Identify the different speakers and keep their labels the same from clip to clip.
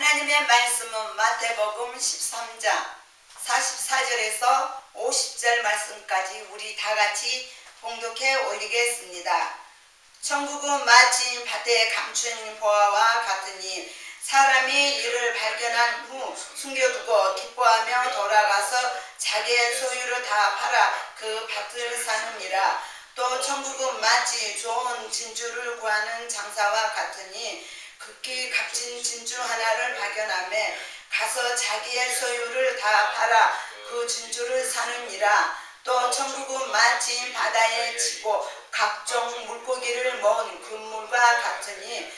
Speaker 1: 하나님의 말씀은 마태복음 13장 44절에서 50절 말씀까지 우리 다같이 봉독해 올리겠습니다. 천국은 마치 밭에 감춘 보화와 같으니 사람이 이를 발견한 후 숨겨두고 기뻐하며 돌아가서 자기의 소유를 다 팔아 그 밭을 사느니라. 또 천국은 마치 좋은 진주를 구하는 장사와 같으니 극히 값진 진주 하나를 발견하며 가서 자기의 소유를 다 팔아 그 진주를 사느니라. 또 천국은 마치 바다에 치고 각종 물고기를 모은 그물과 같으니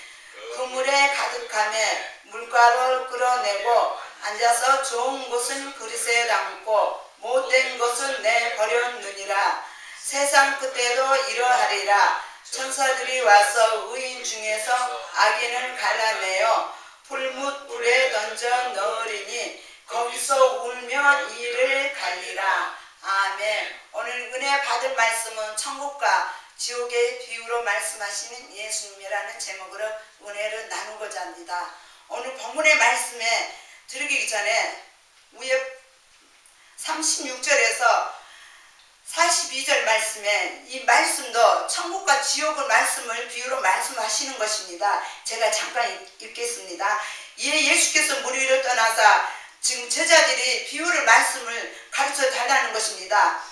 Speaker 1: 그물에 가득하며 물가를 끌어내고 앉아서 좋은 것은 그릇에 담고 못된 것은 내버렸느니라. 세상 끝에도 이러하리라. 천사들이 와서 의인 중에서 악인을 갈라내어 풀무 불에 던져 넣으리니 거기서 울며 이를 갈리라. 아멘. 오늘 은혜 받을 말씀은 천국과 지옥의 비유로 말씀하시는 예수님이라는 제목으로 은혜를 나누고자 합니다. 오늘 본문의 말씀에 들으기 전에 위에 36절에서 42절 말씀에 이 말씀도 천국과 지옥의 말씀을 비유로 말씀하시는 것입니다. 제가 잠깐 읽겠습니다. 이에 예수께서 물 위로 떠나사 지금 제자들이 비유를 말씀을 가르쳐 달라는 것입니다.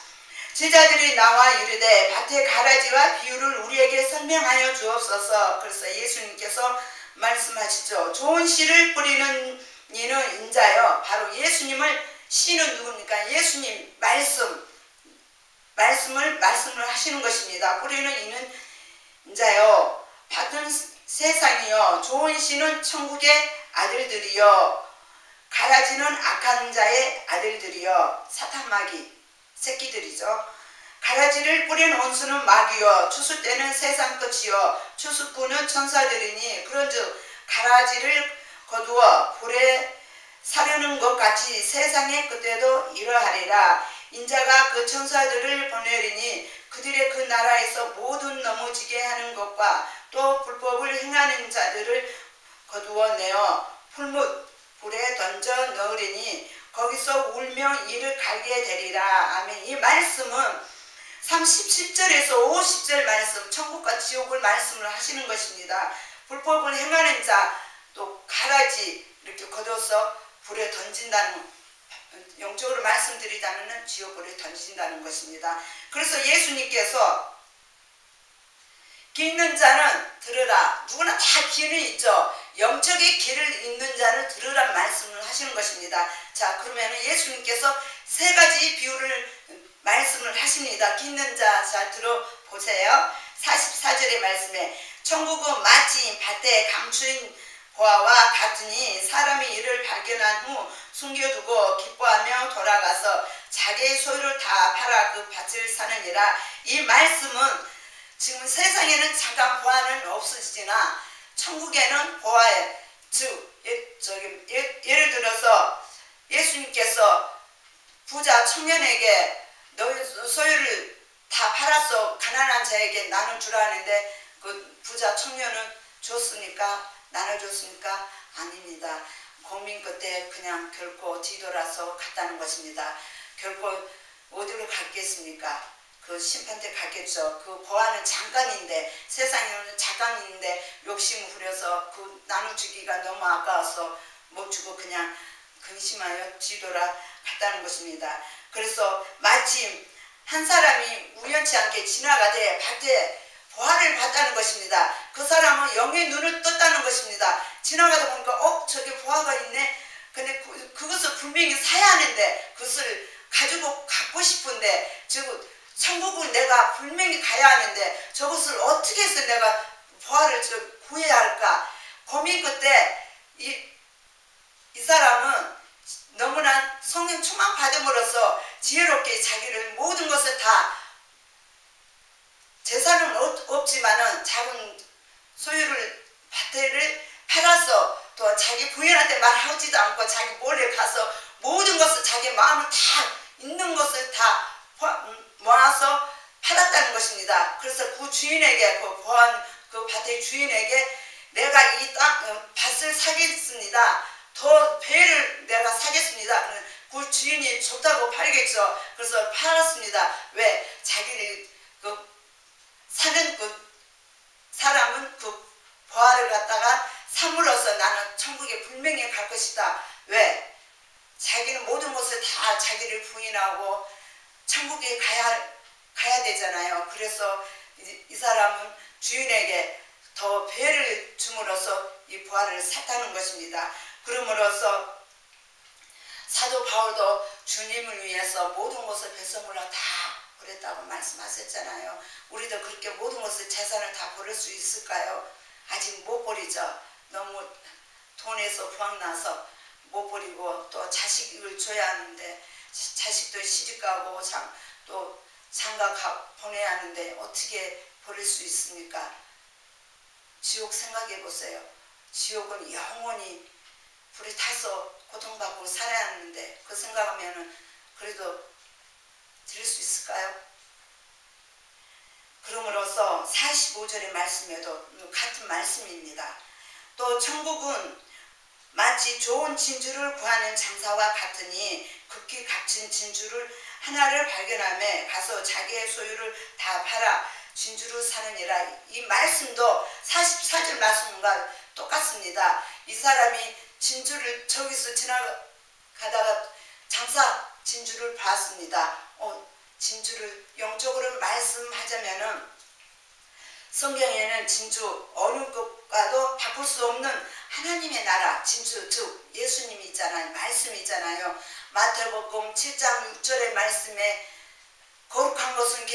Speaker 1: 제자들이 나와 이르되 밭의 가라지와 비유를 우리에게 설명하여 주옵소서. 그래서 예수님께서 말씀하시죠. 좋은 씨를 뿌리는 이는 인자요. 바로 예수님을 씨는 누굽니까? 예수님 말씀을 하시는 것입니다. 뿌리는 이는 인자요. 밭은 세상이요. 좋은 씨는 천국의 아들들이요. 가라지는 악한 자의 아들들이요. 사탄마귀 새끼들이죠. 가라지를 뿌린 원수는 마귀요. 추수 때는 세상 끝이요. 추수꾼은 천사들이니 그런즉 가라지를 거두어 불에 사려는 것 같이 세상의 끝에도 이러하리라. 인자가 그 천사들을 보내리니 그들의 그 나라에서 모든 넘어지게 하는 것과 또 불법을 행하는 자들을 거두어내어 풀무 불에 던져 넣으리니 거기서 울며 이를 갈게 되리라. 아멘. 이 말씀은 37절에서 50절 말씀, 천국과 지옥을 말씀을 하시는 것입니다. 불법을 행하는 자, 또 가라지 이렇게 거둬서 불에 던진다는, 영적으로 말씀드리자면 지옥불에 던진다는 것입니다. 그래서 예수님께서 기 있는 자는 들으라. 누구나 다 귀는 있죠. 영적인 귀를 있는 자는 들으란 말씀을 하시는 것입니다. 자, 그러면 예수님께서 세 가지 비유를 말씀을 하십니다. 귀 있는 자 들어보세요. 44절의 말씀에 천국은 마치 밭에 감춘 보화와 같으니 사람이 이를 발견한 후 숨겨두고 기뻐하며 돌아가서 자기의 소유를 다 팔아 그 밭을 사느니라. 이 말씀은 지금 세상에는 잠깐 보화는 없으시지나 천국에는 보화에, 즉 예를 들어서 예수님께서 부자 청년에게 너의 소유를 다 팔아서 가난한 자에게 나눠주라 하는데 그 부자 청년은 줬습니까? 나눠줬습니까? 아닙니다. 고민 끝에 그냥 결코 뒤돌아서 갔다는 것입니다. 결코 어디로 갔겠습니까? 그 심판대 갔겠죠. 그 보화는 잠깐인데, 세상에는 잠깐인데 욕심을 부려서 그 나눠주기가 너무 아까워서 못 주고 그냥 근심하여 뒤돌아 갔다는 것입니다. 그래서 마침 한 사람이 우연치 않게 지나가되 밭에 보화를 봤다는 것입니다. 그 사람은 영의 눈을 떴다는 것입니다. 지나가다 보니까 저기 보화가 있네. 근데 그것을 분명히 사야 하는데 그것을 가지고 갖고 싶은데 천국을 내가 분명히 가야 하는데 저것을 어떻게 해서 내가 보화를 구해야 할까 고민 끝에 이 사람은 너무나 성령 충만 받음으로써 지혜롭게 자기를 모든 것을 다 재산은 없지만은 작은 소유를 밭을 팔아서 또 자기 부인한테 말하지도 않고 자기 몰래 가서 모든 것을 자기 마음을 다 있는 것을 다 모아서 팔았다는 것입니다. 그래서 그 주인에게 그 밭의 주인에게 내가 이 밭을 사겠습니다. 더 배를 내가 사겠습니다. 그 주인이 좋다고 팔겠죠. 그래서 팔았습니다. 왜? 자기를 사는 사람은 보화를 갖다가 사물어서 나는 천국에 분명히 갈 것이다. 왜? 자기는 모든 것을 다 자기를 부인하고 천국에 가야 되잖아요. 그래서 이 사람은 주인에게 더 배를 줌으로써 이 보화를 샀다는 것입니다. 그러므로써 사도 바울도 주님을 위해서 모든 것을 배설물로 다 버렸다고 말씀하셨잖아요. 우리도 그렇게 모든 것을 재산을 다 버릴 수 있을까요? 아직 못 버리죠. 너무 돈에서 부황나서 못 버리고 또 자식을 줘야 하는데 자식도 시집가고 또 장가 보내야 하는데 어떻게 버릴 수 있습니까? 지옥 생각해 보세요. 지옥은 영원히 불에 타서 고통받고 살아야 하는데 그 생각하면은 그래도 드릴 수 있을까요? 그러므로서 45절의 말씀에도 같은 말씀입니다. 또 천국은 마치 좋은 진주를 구하는 장사와 같으니 극히 값진 진주를 하나를 발견하며 가서 자기의 소유를 다 팔아 진주를 사느니라. 이 말씀도 44절 말씀과 똑같습니다. 이 사람이 진주를 저기서 지나가다가 장사 진주를 봤습니다. 진주를 영적으로 말씀하자면은 성경에는 진주 어느 것과도 바꿀 수 없는 하나님의 나라 진주 즉 예수님이 있잖아요. 말씀이 있잖아요. 마태복음 7장 6절의 말씀에 거룩한 것은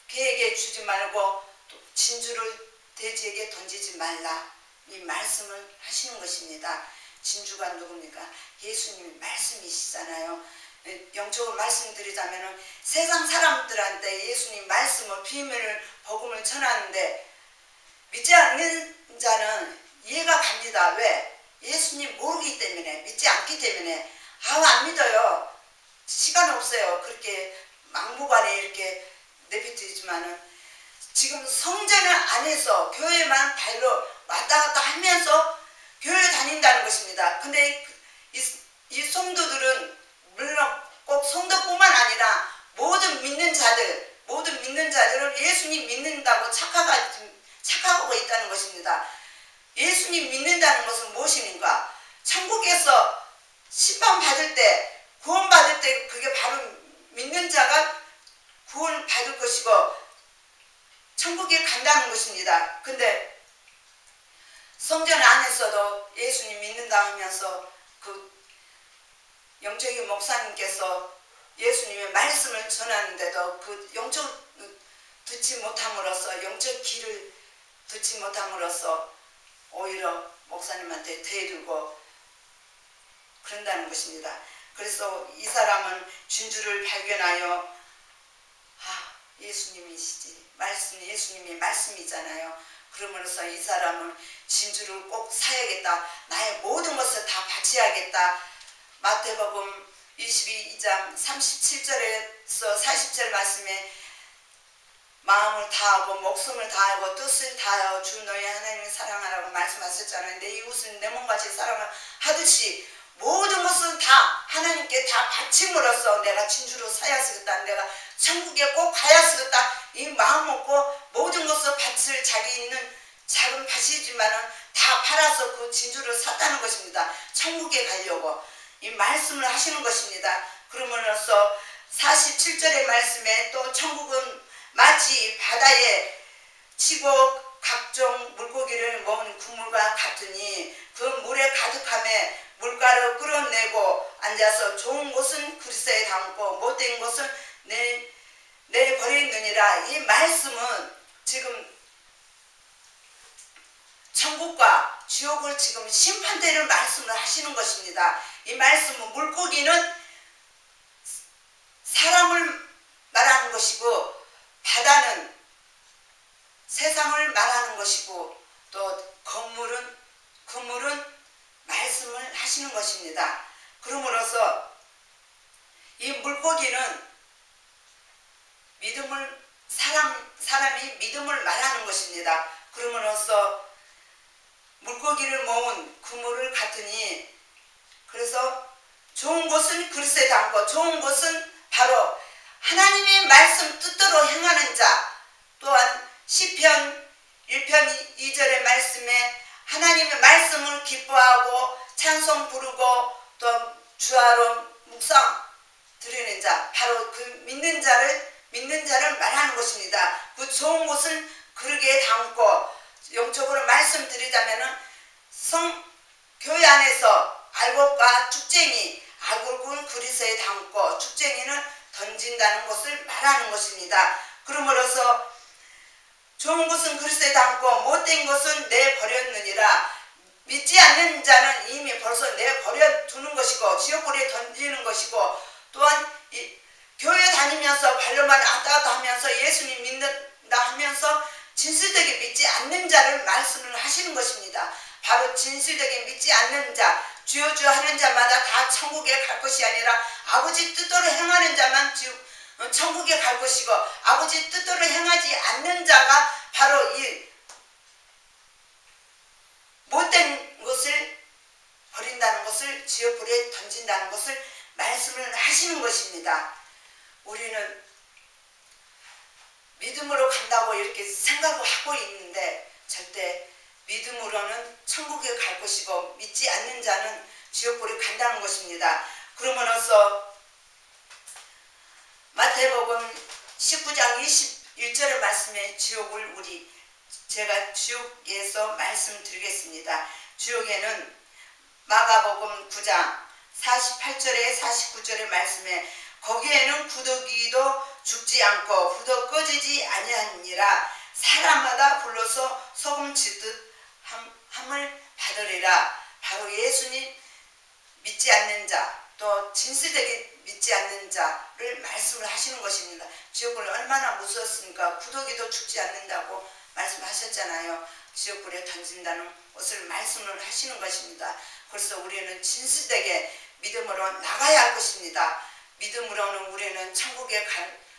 Speaker 1: 개에게 주지 말고 또 진주를 돼지에게 던지지 말라. 이 말씀을 하시는 것입니다. 진주가 누굽니까? 예수님이 말씀이시잖아요. 영적으로 말씀드리자면 세상 사람들한테 예수님 말씀을 비밀을 복음을 전하는데 믿지 않는 자는 이해가 갑니다. 왜? 예수님 모르기 때문에 믿지 않기 때문에 안 믿어요. 시간 없어요. 그렇게 막무가내 이렇게 내비두지만은 지금 성전 안에서 교회만 발로 왔다 갔다 하면서 교회 다닌다는 것입니다. 근데 이 성도들은 물론 꼭 성도뿐만 아니라 모든 믿는 자들을 예수님 믿는다고 착각하고 있다는 것입니다. 예수님 믿는다는 것은 무엇입니까? 천국에서 심판받을 때 구원받을 때 그게 바로 믿는 자가 구원받을 것이고 천국에 간다는 것입니다. 근데 성전 안에서도 예수님 믿는다 하면서 영적인 목사님께서 예수님의 말씀을 전하는데도 영적 듣지 못함으로써 영적 길을 듣지 못함으로써 오히려 목사님한테 대들고 그런다는 것입니다. 그래서 이 사람은 진주를 발견하여 예수님이시지 예수님이 말씀이잖아요. 그러므로써 이 사람은 진주를 꼭 사야겠다. 나의 모든 것을 다 바쳐야겠다. 마태복음 22장 37절에서 40절 말씀에 마음을 다하고 목숨을 다하고 뜻을 다하여 주 너희 하나님을 사랑하라고 말씀하셨잖아요. 내 이웃은 내 몸같이 사랑을 하듯이 모든 것을 다 하나님께 다 바침으로써 내가 진주로 사야쓰겠다. 내가 천국에 꼭 가야쓰겠다. 이 마음 먹고 모든 것을 바칠 자기 있는 작은 밭이지만은 다 팔아서 그 진주를 샀다는 것입니다. 천국에 가려고 이 말씀을 하시는 것입니다. 그러므로써 47절의 말씀에 또 천국은 마치 바다에 치고 각종 물고기를 먹은 그물과 같으니 그 물에 가득함에 물가를 끌어내고 앉아서 좋은 것은 그릇에 담고 못된 것은 내버리느니라. 이 말씀은 지금 천국과 지옥을 지금 심판대를 말씀을 하시는 것입니다. 이 말씀은 물고기는 사람을 말하는 것이고 바다는 세상을 말하는 것이고 또 그물은 말씀을 하시는 것입니다. 그러므로서 이 물고기는 사람이 믿음을 말하는 것입니다. 그러므로써 물고기를 모은 그물을 같으니 그래서 좋은 것은 그릇에 담고 좋은 것은 바로 하나님의 말씀 뜻대로 행하는 자, 또한 시편 1편 2절의 말씀에 하나님의 말씀을 기뻐하고 찬송 부르고 또 주하로 묵상 드리는 자, 바로 그 믿는 자를 말하는 것입니다. 그 좋은 것은 그릇에 담고 영적으로 말씀드리자면은 교회 안에서 알곡과 쭉쟁이, 알곡은 그릇에 담고 쭉쟁이는 던진다는 것을 말하는 것입니다. 그러므로서 좋은 것은 그릇에 담고 못된 것은 내버렸느니라. 믿지 않는 자는 이미 벌써 내버려 두는 것이고 지옥불에 던지는 것이고, 또한 교회 다니면서 발로만 왔다 갔다 하면서 예수님 믿는다 하면서 진실되게 믿지 않는 자를 말씀을 하시는 것입니다. 바로 진실되게 믿지 않는 자, 주여 주여 하는 자마다 다 천국에 갈 것이 아니라 아버지 뜻대로 행하는 자만 천국에 갈 것이고, 아버지 뜻대로 행하지 않는 자가 바로 이 못된 것을 버린다는 것을, 지옥불에 던진다는 것을 말씀을 하시는 것입니다. 우리는 믿음으로 간다고 이렇게 생각을 하고 있는데 절대 믿음으로는 천국에 갈 것이고 믿지 않는 자는 지옥불에 간다는 것입니다. 그러므로서 마태복음 19장 21절의 말씀에 지옥을 제가 지옥에서 말씀드리겠습니다. 지옥에는 마가복음 9장 48절에 49절의 말씀에 거기에는 구더기도 죽지 않고 불도 꺼지지 아니하니라. 사람마다 불러서 소금치듯 함을 받으리라. 바로 예수님 믿지 않는 자, 또 진실되게 믿지 않는 자를 말씀을 하시는 것입니다. 지옥불이 얼마나 무서웠습니까? 구더기도 죽지 않는다고 말씀하셨잖아요. 지옥불에 던진다는 것을 말씀을 하시는 것입니다. 그래서 우리는 진실되게 믿음으로 나가야 할 것입니다. 믿음으로는 우리는 천국에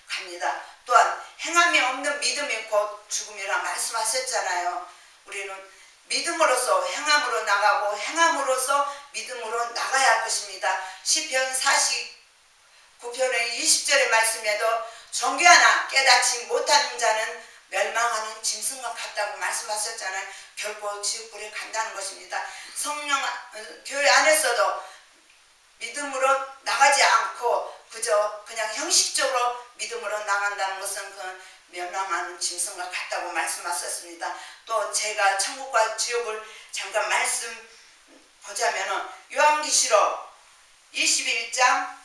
Speaker 1: 갑니다. 또한 행함이 없는 믿음이 곧 죽음이라 말씀하셨잖아요. 우리는 믿음으로서 행함으로 나가고 행함으로써 믿음으로 나가야 할 것입니다. 시편 49편의 20절의 말씀에도 종교하나 깨닫지 못하는 자는 멸망하는 짐승과 같다고 말씀하셨잖아요. 결코 지옥불에 간다는 것입니다. 교회 안에서도 믿음으로 나가지 않고 그냥 형식적으로 믿음으로 나간다는 것은 그 멸망하는 짐승과 같다고 말씀하셨습니다. 또 제가 천국과 지옥을 잠깐 말씀 보자면은 요한계시록 21장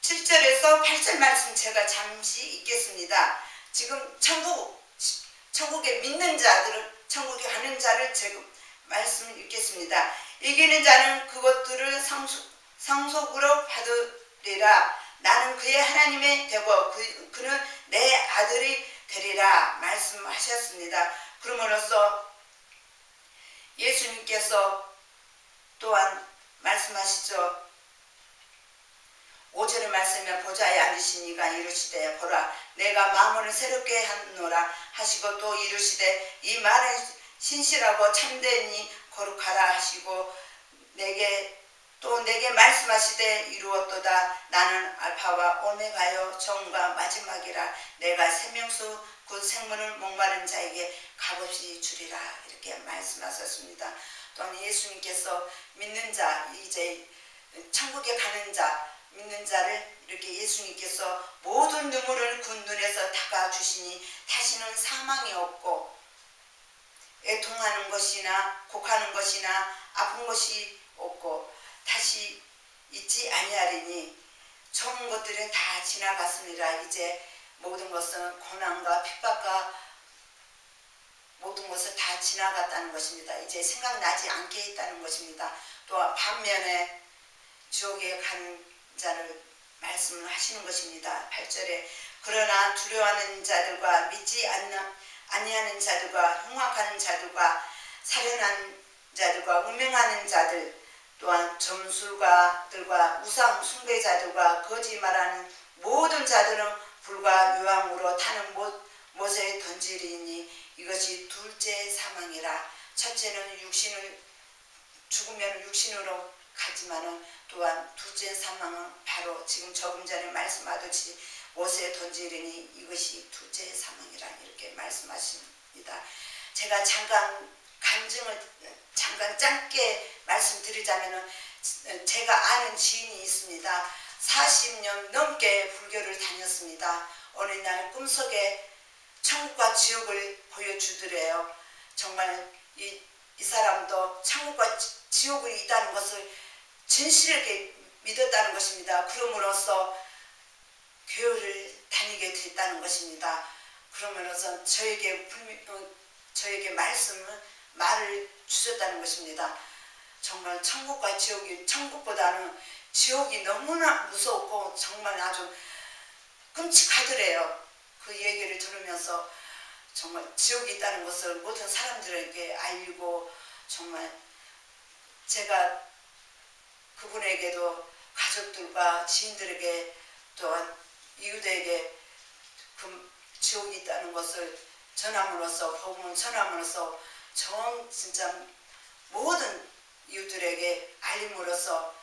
Speaker 1: 7절에서 8절 말씀 제가 잠시 읽겠습니다. 지금 천국에 믿는 자들을, 천국에 가는 자를 지금 말씀을 읽겠습니다. 이기는 자는 그것들을 상속으로 받으리라. 나는 그의 하나님이 되고 그는 내 아들이 되리라 말씀하셨습니다. 그러므로써 예수님께서 또한 말씀하시죠. 5절의 말씀에 보좌에 앉으신 이가 이르시되 보라 내가 마음을 새롭게 하노라 하시고 또 이르시되 이 말은 신실하고 참되니 거룩하라 하시고 내게 말씀하시되 이루었도다. 나는 알파와 오메가요 처음과 마지막이라. 내가 생명수 그 생문을 목마른 자에게 값없이 주리라. 이렇게 말씀하셨습니다. 또한 예수님께서 믿는 자, 이제 천국에 가는 자, 믿는 자를 이렇게 예수님께서 모든 눈물을 그 눈에서 닦아주시니 다시는 사망이 없고 애통하는 것이나 곡하는 것이나 아픈 것이 없고 다시 있지 아니하리니 좋은 것들은 다 지나갔습니다. 이제 모든 것은 고난과 핍박과 모든 것은 다 지나갔다는 것입니다. 이제 생각나지 않게 했다는 것입니다. 또 반면에 지옥에 가는 자를 말씀을 하시는 것입니다. 8절에 그러나 두려워하는 자들과 믿지 아니하는 자들과 흉악한 자들과 살인한 자들과 음행하는 자들 또한 점술가들과 우상 숭배자들과 거짓말하는 모든 자들은 불과 유황으로 타는 못에 던지리니 이것이 둘째 사망이라. 첫째는 죽으면 육신으로 가지만은 또한 둘째 사망은 바로 지금 조금 전에 말씀하듯이 못에 던지리니 이것이 둘째 사망이라 이렇게 말씀하십니다. 제가 잠깐 간증을 잠깐 짧게 말씀드리자면은 제가 아는 지인이 있습니다. 40년 넘게 불교를 다녔습니다. 어느 날 꿈속에 천국과 지옥을 보여주더래요. 정말 이 사람도 천국과 지옥이 있다는 것을 진실하게 믿었다는 것입니다. 그럼으로써 교회를 다니게 됐다는 것입니다. 그러면서 저에게 말을 주셨다는 것입니다. 정말 천국과 지옥이, 천국보다는 지옥이 너무나 무섭고 정말 아주 끔찍하더래요. 그 얘기를 들으면서 정말 지옥이 있다는 것을 모든 사람들에게 알리고, 정말 제가 그분에게도 가족들과 지인들에게 또한 이웃에게 그 지옥이 있다는 것을 전함으로써, 복음을 전함으로써 전 진짜 모든 이웃들에게 알림으로써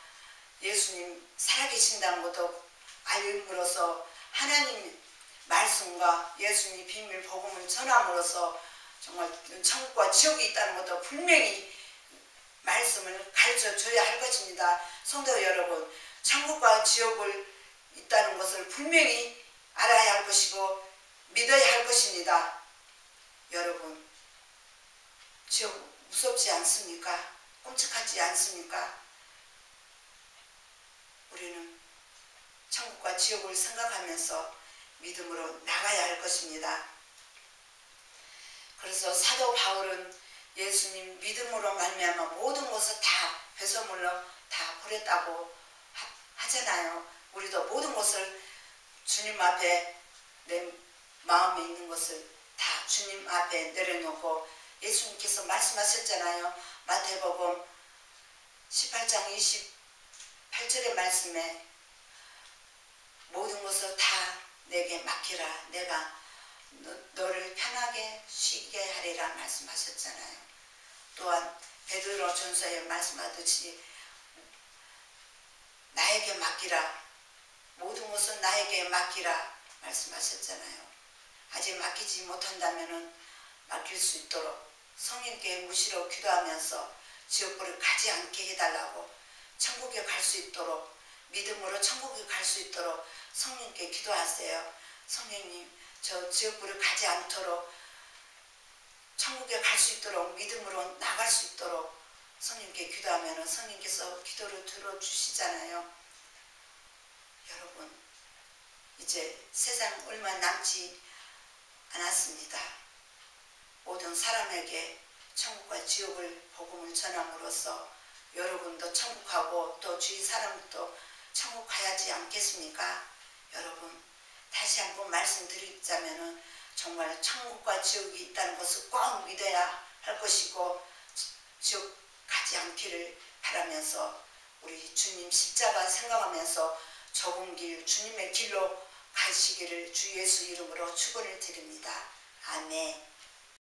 Speaker 1: 예수님 살아계신다는 것도 알림으로써 하나님 말씀과 예수님 비밀 복음을 전함으로써 정말 천국과 지옥이 있다는 것도 분명히 말씀을 가르쳐줘야 할 것입니다. 성도 여러분, 천국과 지옥을 있다는 것을 분명히 알아야 할 것이고 믿어야 할 것입니다. 여러분, 지옥 무섭지 않습니까? 끔찍하지 않습니까? 우리는 천국과 지옥을 생각하면서 믿음으로 나가야 할 것입니다. 그래서 사도 바울은 예수님 믿음으로 말미암아 모든 것을 다 배설물로 다 버렸다고 하잖아요. 우리도 모든 것을 주님 앞에, 내 마음에 있는 것을 다 주님 앞에 내려놓고, 예수님께서 말씀하셨잖아요. 마태복음 18장 28절의 말씀에 모든 것을 다 내게 맡기라, 내가 너를 편하게 쉬게 하리라 말씀하셨잖아요. 또한 베드로 전서에 말씀하듯이 나에게 맡기라, 모든 것은 나에게 맡기라 말씀하셨잖아요. 아직 맡기지 못한다면 맡길 수 있도록 성령께 무시로 기도하면서 지옥불을 가지 않게 해달라고, 천국에 갈 수 있도록, 믿음으로 천국에 갈 수 있도록 성령께 기도하세요. 성령님, 저 지옥불을 가지 않도록, 천국에 갈 수 있도록, 믿음으로 나갈 수 있도록 성령께 기도하면 성령께서 기도를 들어주시잖아요. 여러분, 이제 세상 얼마 남지 않았습니다. 모든 사람에게 천국과 지옥을 복음을 전함으로써 여러분도 천국 가고 또 주위 사람도 천국 가야지 않겠습니까? 여러분, 다시 한번 말씀드리자면은 정말 천국과 지옥이 있다는 것을 꼭 믿어야 할 것이고, 지옥 가지 않기를 바라면서 우리 주님 십자가 생각하면서 좁은 길, 주님의 길로 가시기를 주 예수 이름으로 축원을 드립니다. 아멘.